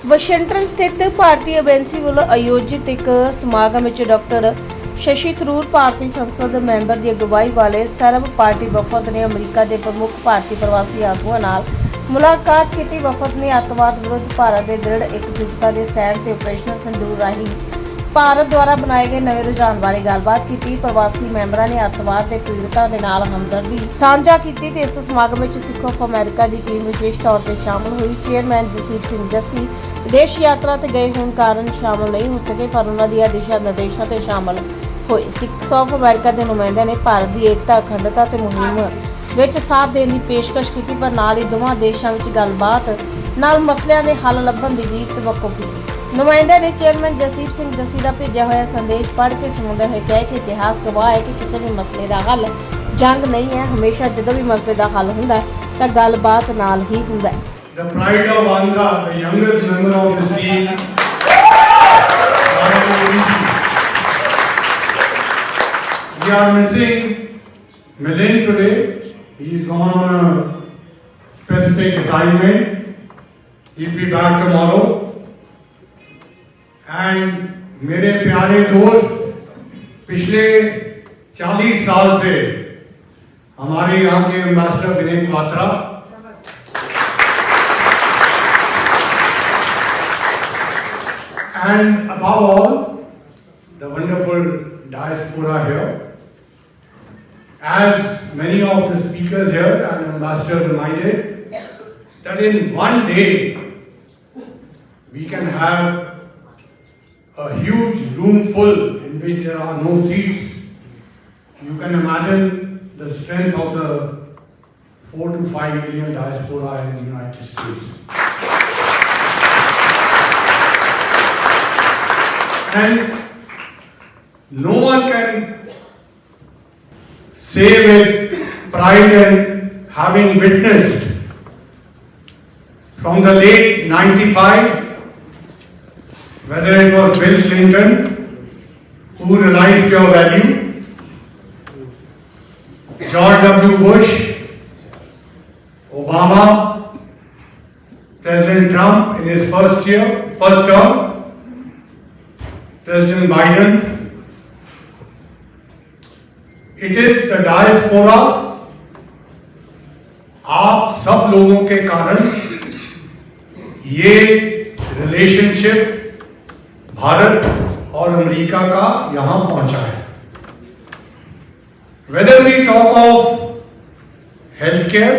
Washington ਸਥਿਤ ਭਾਰਤੀ agency ਵੱਲੋਂ ਆਯੋਜਿਤ ਇੱਕ ਸਮਾਗਮ ਵਿੱਚ ਡਾਕਟਰ ਸ਼ਸ਼ੀ ਥਰੂਰ ਭਾਰਤੀ ਸੰਸਦ ਮੈਂਬਰ ਦੀ ਅਗਵਾਈ ਵਾਲੇ ਸਰਬ ਪਾਰਟੀ ਵਫਦ ਨੇ ਅਮਰੀਕਾ ਦੇ ਪ੍ਰਮੁੱਖ ਭਾਰਤੀ ਪ੍ਰਵਾਸੀ ਆਗੂਆਂ ਨਾਲ ਮੁਲਾਕਾਤ ਕੀਤੀ। ਵਫਦ ਨੇ ਅੱਤਵਾਦ ਵਿਰੁੱਧ ਭਾਰਤ ਦੇ ਦ੍ਰਿੜ ਇਕਜੁੱਟਤਾ ਦੇ ਸਟੈਂਡ ਤੇ ਆਪਰੇਸ਼ਨ ਸਿੰਦੂਰ ਰਾਹੀਂ ਭਾਰਤ ਦੁਆਰਾ ਬਣਾਏ ਗਏ ਨਵੇਂ ਰੁਝਾਨ ਬਾਰੇ ਗੱਲਬਾਤ ਕੀਤੀ। ਪ੍ਰਵਾਸੀ ਮੈਂਬਰਾਂ ਨੇ ਅੱਤਵਾਦ ਦੇ ਪੀੜਤਾਂ ਦੇ ਨਾਲ ਹਮਦਰਦੀ ਸਾਂਝਾ ਕੀਤੀ ਤੇ ਇਸ ਸਮਾਗਮ ਵਿੱਚ ਸਿੱਖ ਆਫ ਅਮਰੀਕਾ ਦੀ ਟੀਮ ਵਿਸ਼ੇਸ਼ ਤੌਰ ਤੇ ਸ਼ਾਮਲ ਹੋਈ। ਚੇਅਰਮੈਨ ਜਸਦੀਪ ਸਿੰਘ ਜੱਸੀ ਵਿਦੇਸ਼ ਯਾਤਰਾ ਤੇ ਗਏ ਹੋਣ ਕਾਰਨ ਸ਼ਾਮਲ ਨਹੀਂ ਹੋ ਸਕੇ, ਪਰ ਉਹਨਾਂ ਦੀਆਂ ਦਿਸ਼ਾ ਨਿਰਦੇਸ਼ਾਂ ਤੇ ਸ਼ਾਮਲ ਹੋਏ। ਸਿੱਖ ਆਫ ਅਮਰੀਕਾ ਦੇ ਨੁਮਾਇੰਦਿਆਂ ਨੇ ਭਾਰਤ ਦੀ ਏਕਤਾ, ਅਖੰਡਤਾ ਤੇ ਮੁਹਿੰਮ ਵਿੱਚ ਸਾਥ ਦੇਣ ਦੀ ਪੇਸ਼ਕਸ਼ ਕੀਤੀ, ਪਰ ਨਾਲ ਹੀ ਦੋਵਾਂ ਦੇਸ਼ਾਂ ਵਿੱਚ ਗੱਲਬਾਤ ਨਾਲ ਮਸਲਿਆਂ ਦੇ ਹੱਲ ਲੱਭਣ ਦੀ ਵੀ ਤਵੱਕੋ ਕੀਤੀ। ਨੁਮਾਇੰਦੇ ਨੇ ਚੇਅਰਮੈਨ ਜਸਦੀਪ ਸਿੰਘ ਜੱਸੀ ਦਾ ਭੇਜਿਆ ਹੋਇਆ ਸੰਦੇਸ਼ ਪੜ੍ਹ ਕੇ ਸੁਣਾਉਂਦੇ ਹੋਏ ਕਿਹਾ ਕਿ ਇਤਿਹਾਸ ਗਵਾਹ ਹੈ ਕਿ ਕਿਸੇ ਵੀ ਮਸਲੇ ਦਾ ਹੱਲ ਜੰਗ ਨਹੀਂ ਹੈ। ਹਮੇਸ਼ਾ ਜਦੋਂ ਵੀ ਮਸਲੇ ਦਾ ਹੱਲ ਹੁੰਦਾ ਹੈ ਤਾਂ ਗੱਲਬਾਤ ਨਾਲ ਹੀ ਹੁੰਦਾ ਹੈ। The pride of Andhra, the youngest member of this team. We are missing Milind today. He is gone on a specific assignment. He'll be back tomorrow. And मेरे प्यारे दोस्त, पिछले 40 साल से हमारे यहाँ के ambassador Vinay Kwatra and above all the wonderful diaspora here. As many of the speakers here and ambassador reminded that in one day we can have a huge room full in which there are no seats. You can imagine the strength of the 4 to 5 million diaspora in the United States. And no one can say with pride and having witnessed from the late 95, whether it was Bill Clinton who realized your value, George W. Bush, Obama, President Trump in his first term, President Biden. It is the diaspora, आप सब लोगों के कारण ये relationship Bharat और America का यहाँ पहुँचा है। Whether we talk of healthcare,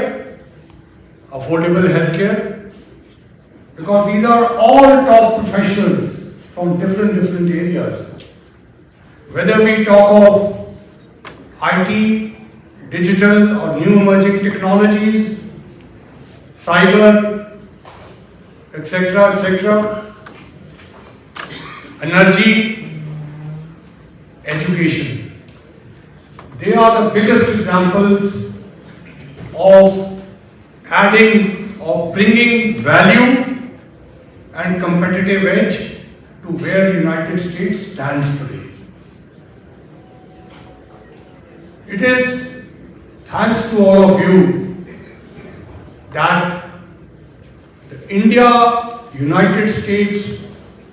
affordable healthcare, because these are all top professionals from different areas. Whether we talk of IT, digital or new emerging technologies, cyber, etc., energy, education. They are the biggest examples of bringing value and competitive edge to where the United States stands today. It is thanks to all of you that the India-United States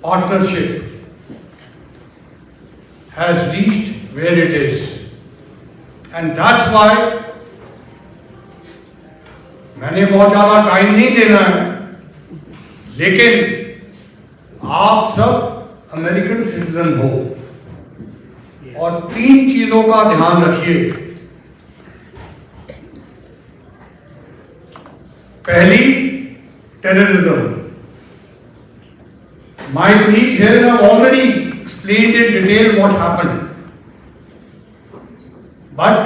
partnership has reached where it is. And that's why मैंने बहुत ज़्यादा time नहीं देना है, लेकिन आप सब American citizen हो और 3 चीजों का ध्यान रखिए। पहली, terrorism. My colleagues here have already explained in detail what happened. But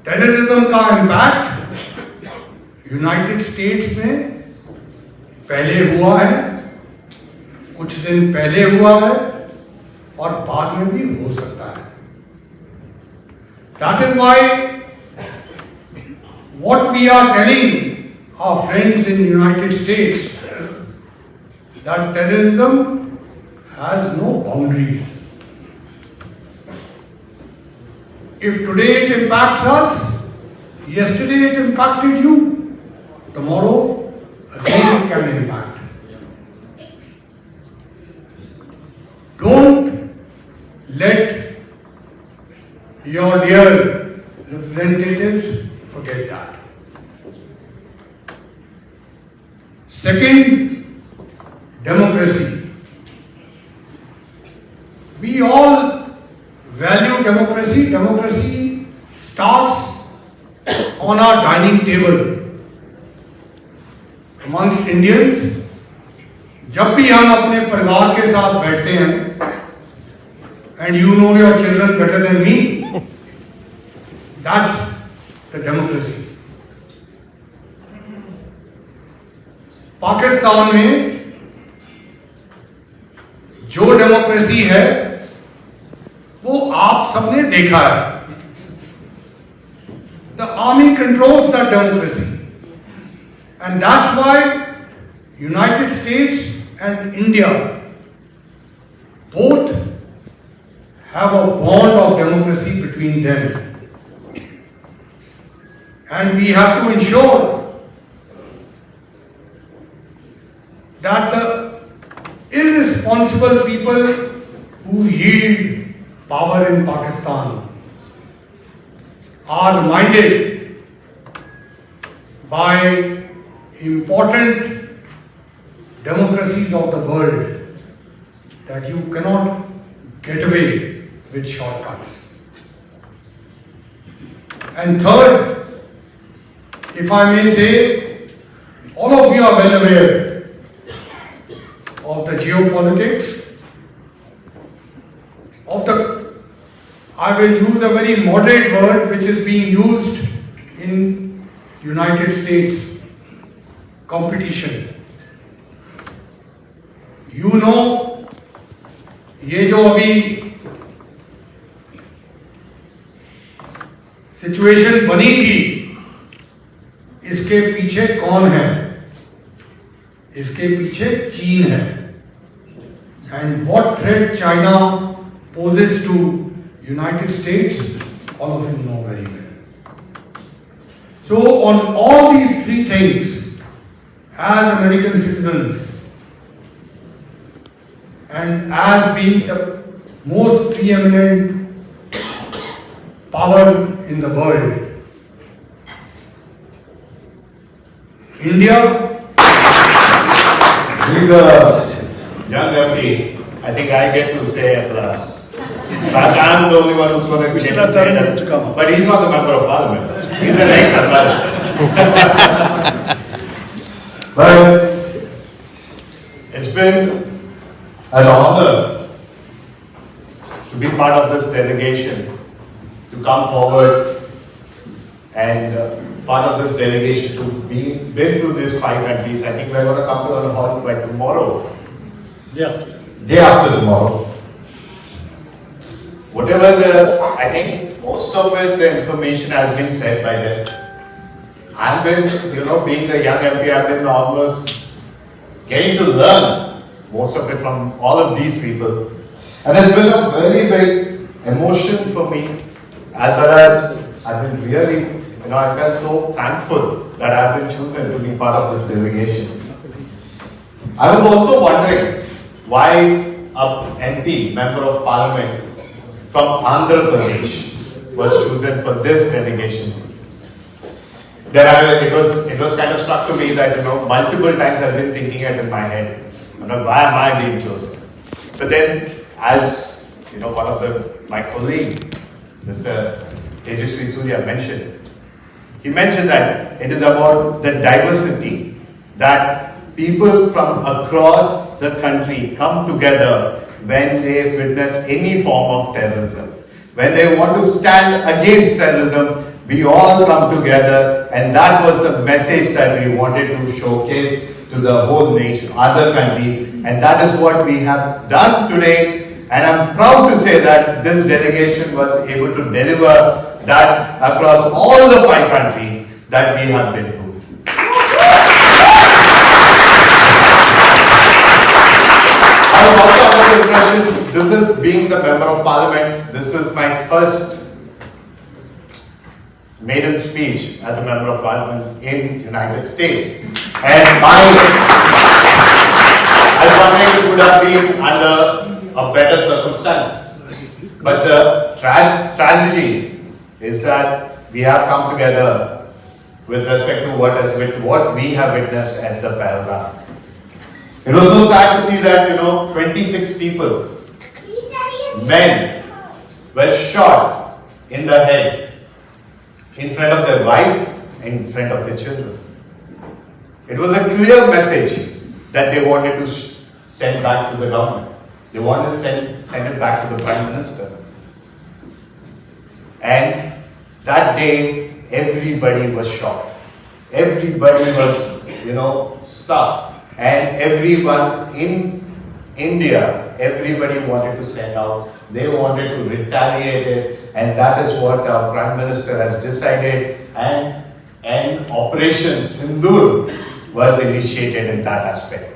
terrorism का इम्पैक्ट यूनाइटेड स्टेट्स में पहले हुआ है, कुछ दिन पहले हुआ है और बाद में भी हो सकता है। That is why what we are telling our friends in the United States that terrorism has no boundaries. If today it impacts us, yesterday it impacted you, tomorrow again it can impact. let your dear representatives forget that. Second, democracy. We all value democracy. Democracy starts on our dining table. Amongst Indians, जब भी हम अपने परिवार के साथ बैठते हैं, and you know your children better than me, that's the democracy. Pakistan में जो डेमोक्रेसी है वो आप सबने देखा है. The army controls that democracy. And that's why United States and India both have a bond of democracy between them. And we have to ensure that the irresponsible people who yield power in Pakistan are reminded by important democracies of the world that you cannot get away with shortcuts. And third, if I may say, all of you are well aware of the geopolitics, I will use a very moderate word which is being used in United States, competition. You know, ये जो अभी situation बनी थी, इसके पीछे कौन है? इसके पीछे चीन है. And what threat China poses to United States, all of you know very well. So on all these three things, as American citizens and as being the most preeminent power in the world, India, being the young MP, I think I get to say at last. I'm the only one who's going to get to say that. But he's not the member of parliament. He's an ex-ambassador. But it's been an honor to be part of this delegation, to come forward and part of this delegation to be been to these 5 countries. I think we're going to come to a hall by tomorrow. Yeah. Day after tomorrow. Whatever I think most of it, the information has been said by them. I've been, being the young MP, I've been almost getting to learn most of it from all of these people. And it's been a very big emotion for me, as well as I've been really, I felt so thankful that I've been chosen to be part of this delegation. I was also wondering why a MP, Member of Parliament, from Andhra Pradesh was chosen for this delegation. Then it was kind of struck to me that multiple times I've been thinking it in my head. Why am I being chosen? But then, as one of my colleague, Mr. Tejasvi Surya mentioned, he mentioned that it is about the diversity, that people from across the country come together when they witness any form of terrorism. When they want to stand against terrorism, we all come together, and that was the message that we wanted to showcase to the whole nation, other countries, and that is what we have done today. And I'm proud to say that this delegation was able to deliver that across all the 5 countries that we have been to. I was also under the impression, this is being the Member of Parliament, this is my first maiden speech as a Member of Parliament in the United States. And I was wondering if it would have been under a better circumstances. But the tragedy is that we have come together with respect to what we have witnessed at the Pahalgam. It was so sad to see that 26 people, men, were shot in the head in front of their wife and in front of their children. It was a clear message that they wanted to send back to the government. They wanted to send it back to the Prime Minister. And that day, everybody was shocked. Everybody was, stuck. And everyone in India, everybody wanted to send out. They wanted to retaliate it. And that is what our Prime Minister has decided. And Operation Sindoor was initiated in that aspect.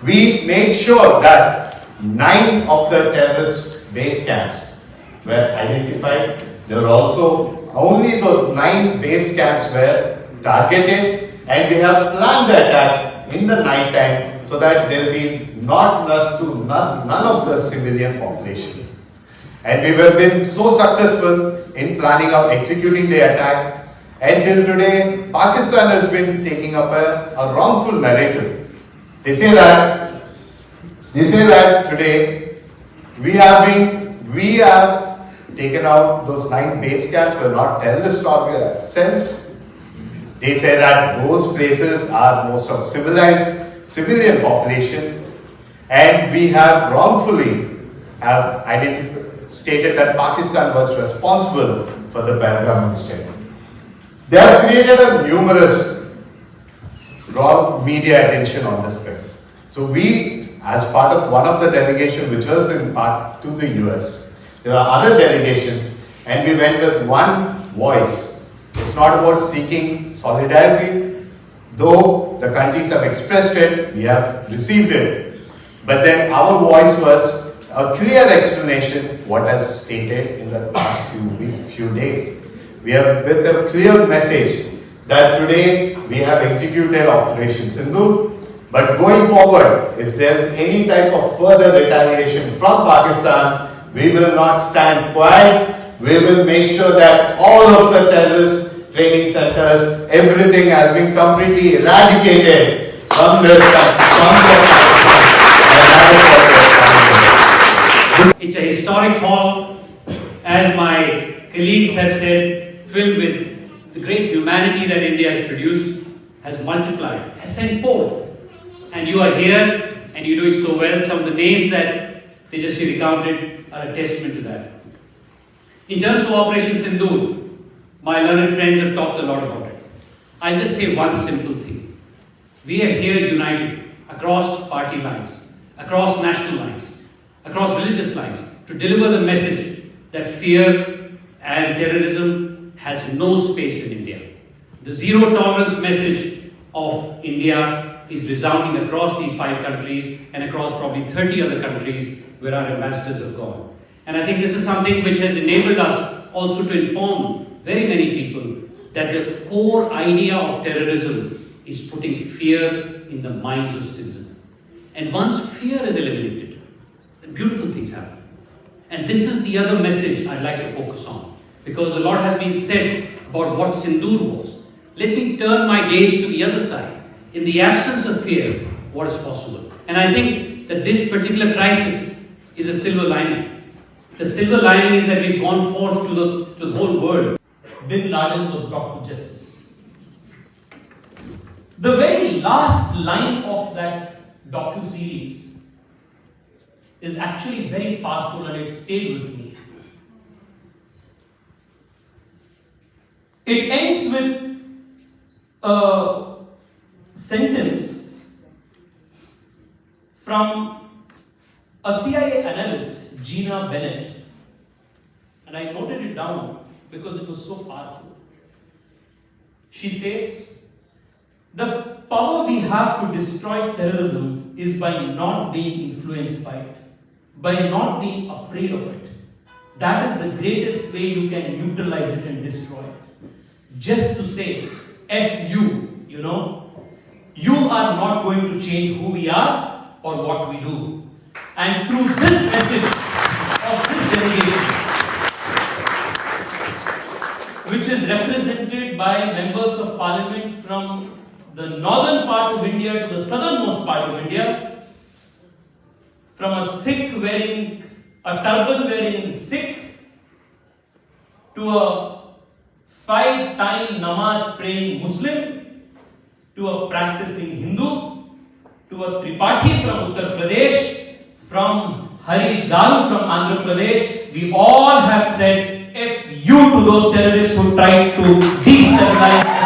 We made sure that 9 of the terrorist base camps were identified. There were also only those 9 base camps were targeted, and we have planned the attack in the night time so that there will be none of the civilian population. And we have been so successful in planning out executing the attack. Until today, Pakistan has been taking up a wrongful narrative. They say that today we have taken out those 9 base camps were not terrorist cells. They say that those places are most of civilized civilian population, and we have wrongfully stated that Pakistan was responsible for the Pahalgam incident. They have created a numerous wrong media attention on this thing. So we, as part of one of the delegation which was in part to the US, there are other delegations, and we went with one voice. It's not about seeking solidarity, though the countries have expressed it, we have received it. But then our voice was a clear explanation what has stated in the past few days. We have with a clear message that today we have executed Operation Sindoor, but going forward, if there's any type of further retaliation from Pakistan, we will not stand quiet. We will make sure that all of the terrorist training centers, everything has been completely eradicated from this country. It's a historic hall, as my colleagues have said, filled with the great humanity that India has produced, has multiplied, has sent forth. And you are here, and you're doing so well. Some of the names that they just recounted are a testament to that. In terms of Operation Sindoor, my learned friends have talked a lot about it. I'll just say one simple thing. We are here united across party lines, across national lines, across religious lines, to deliver the message that fear and terrorism has no space in India. The zero tolerance message of India is resounding across these 5 countries and across probably 30 other countries where our ambassadors have gone. And I think this is something which has enabled us also to inform very many people that the core idea of terrorism is putting fear in the minds of citizens. And once fear is eliminated, beautiful things happen. And this is the other message I'd like to focus on, because a lot has been said about what Sindoor was. Let me turn my gaze to the other side. In the absence of fear, what is possible? And I think that this particular crisis is a silver lining. The silver lining is that we've gone forth to the whole world. Bin Laden was brought to justice. The very last line of that docu-series is actually very powerful, and it stayed with me. It ends with a sentence from a CIA analyst, Gina Bennett, and I noted it down because it was so powerful. She says, the power we have to destroy terrorism is by not being influenced by it, by not being afraid of it. That is the greatest way you can neutralize it and destroy it. Just to say, F you, you are not going to change who we are or what we do. And through this message of this delegation, which is represented by members of parliament from the northern part of India to the southernmost part of India, from a Sikh wearing, a turban wearing Sikh, to a 5-time namaz praying Muslim, to a practicing Hindu, to a Tripathi from Uttar Pradesh, from Harish Daru from Andhra Pradesh. We all have said F you to those terrorists who tried to destabilize the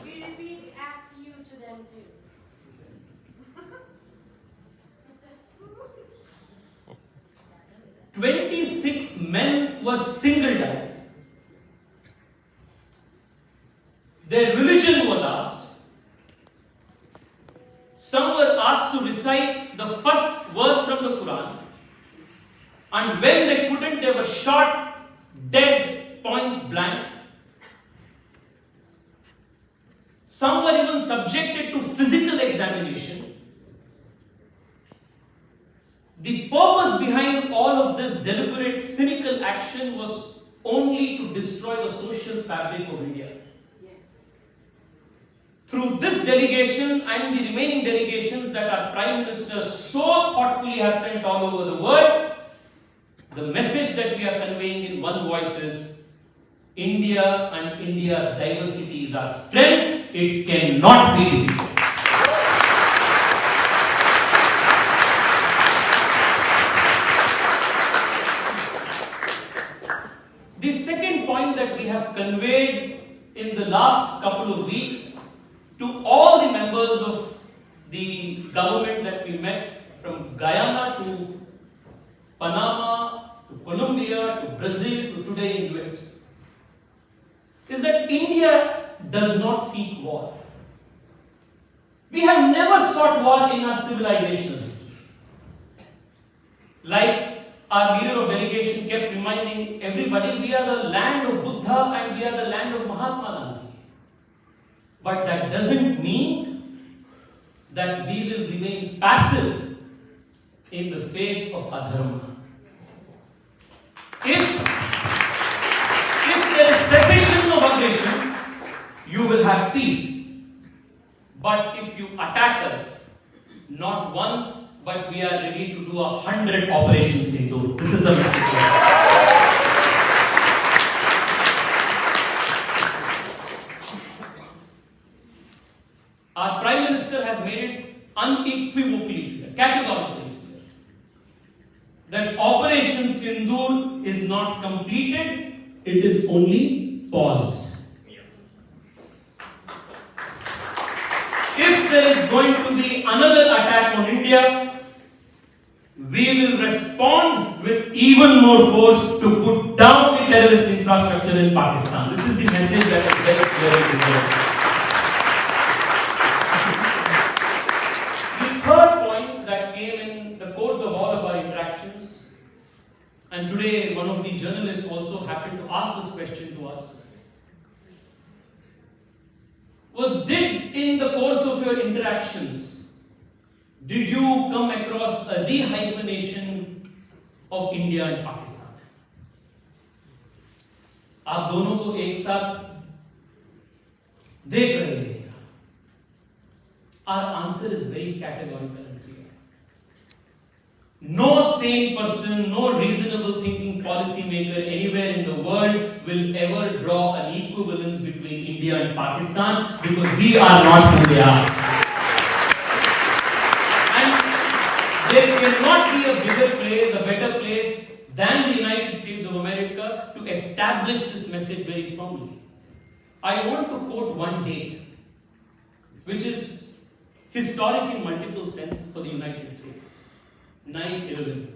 We repeat F you to them too. 26 men were singled out. Their religion was asked. Some were asked to recite the first verse from the Quran. And when they couldn't, they were shot dead, point blank. Some were even subjected to physical examination. The purpose behind all of this deliberate, cynical action was only to destroy the social fabric of India. Through this delegation and the remaining delegations that our Prime Minister so thoughtfully has sent all over the world, the message that we are conveying in one voice is India and India's diversity is our strength. It cannot be defeated. The second point that we have conveyed in the last couple of weeks to all the members of the government that we met, from Guyana to Panama to Colombia to Brazil to today in US, is that India does not seek war. We have never sought war in our civilizational history. Like our leader of delegation kept reminding everybody, we are the land of Buddha and we are the land of Mahatma Gandhi. But that doesn't mean that we will remain passive in the face of adharma. If there is cessation of aggression, you will have peace. But if you attack us, not once, but we are ready to do 100 operations into. This is the message. Our Prime Minister has made it unequivocally clear, categorically clear, that Operation Sindoor is not completed, it is only paused. If there is going to be another attack on India, we will respond with even more force to put down the terrorist infrastructure in Pakistan. This is the message that is very clear in the world. The third point that came in the course of all of our interactions, and today one of the journalists also happened to ask this question to us, was did in the course of your interactions, did you come across a rehyphenation of India and Pakistan? आप दोनों को एक साथ देख रहे हैं क्या? Our answer is very categorical and clear. No sane person, no reasonable thinking policymaker anywhere in the world will ever draw an equivalence between India and Pakistan, because we are not who they are. And there cannot be a bigger place, a better place than the United States of America to establish this message very firmly. I want to quote one date, which is historic in multiple sense for the United States. 9/11.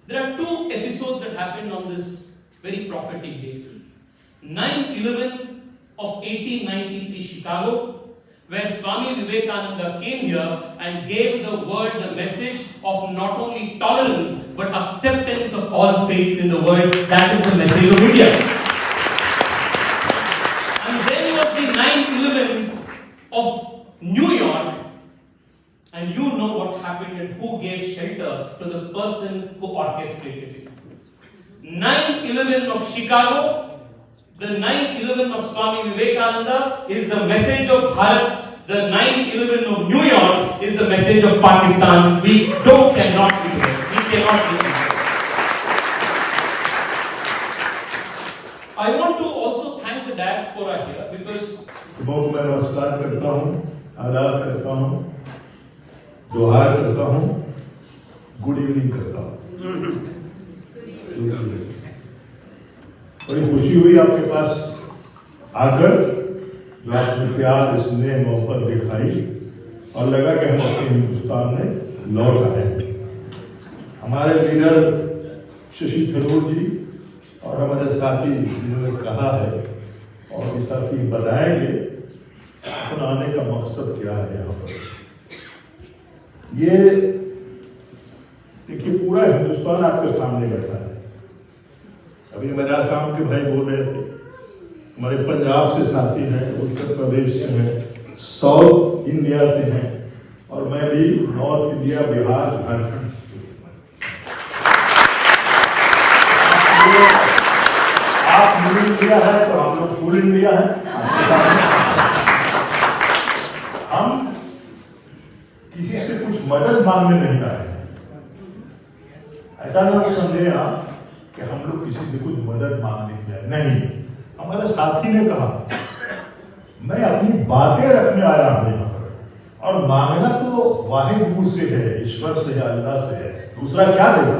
There are two episodes that happened on this very prophetic date. 9/11 of 1893 Chicago, where Swami Vivekananda came here and gave the world the message of not only tolerance but acceptance of all faiths in the world. That is the message of India. And then was the 9/11 person who orchestrated it. 9/11 of Chicago, the 9/11 of Swami Vivekananda is the message of Bharat. The 9/11 of New York is the message of Pakistan. We cannot be there. We cannot be there. I want to also thank the diaspora here because बहुत मैं नमस्कार करता हूँ, आदाब करता हूँ, जोहार करता हूँ, गुड इवनिंग करता हूँ। बड़ी खुशी हुई आपके पास आकर, जो आपने प्यार, स्नेह, मोहब्बत दिखाई और लगा कि हम अपने हिंदुस्तान में लौट आए। हमारे लीडर शशि थरूर जी और हमारे साथी जिन्होंने कहा है और ये साथी बताएंगे अपना आने का मकसद क्या है यहाँ पर। ये देखिए पूरा हिंदुस्तान आपके सामने बैठा है। अभी मेरा शाम के भाई बोल रहे थे, हमारे पंजाब से साथी हैं, उत्तर प्रदेश से हैं, साउथ इंडिया से हैं और मैं भी नॉर्थ इंडिया, बिहार, झारखंड से। आप मिडिल इंडिया है तो हम लोग फुल इंडिया है। हम किसी से कुछ मदद मांगने नहीं आए हैं। ऐसा ना समझे आप कि हम लोग किसी से कुछ मदद मांगने के लिए नहीं। हमारे साथी ने कहा मैं अपनी बातें रखने आया हूं यहाँ पर, और मांगना तो वाहिद मुझसे है, ईश्वर से है, अल्लाह से है, दूसरा क्या देगा।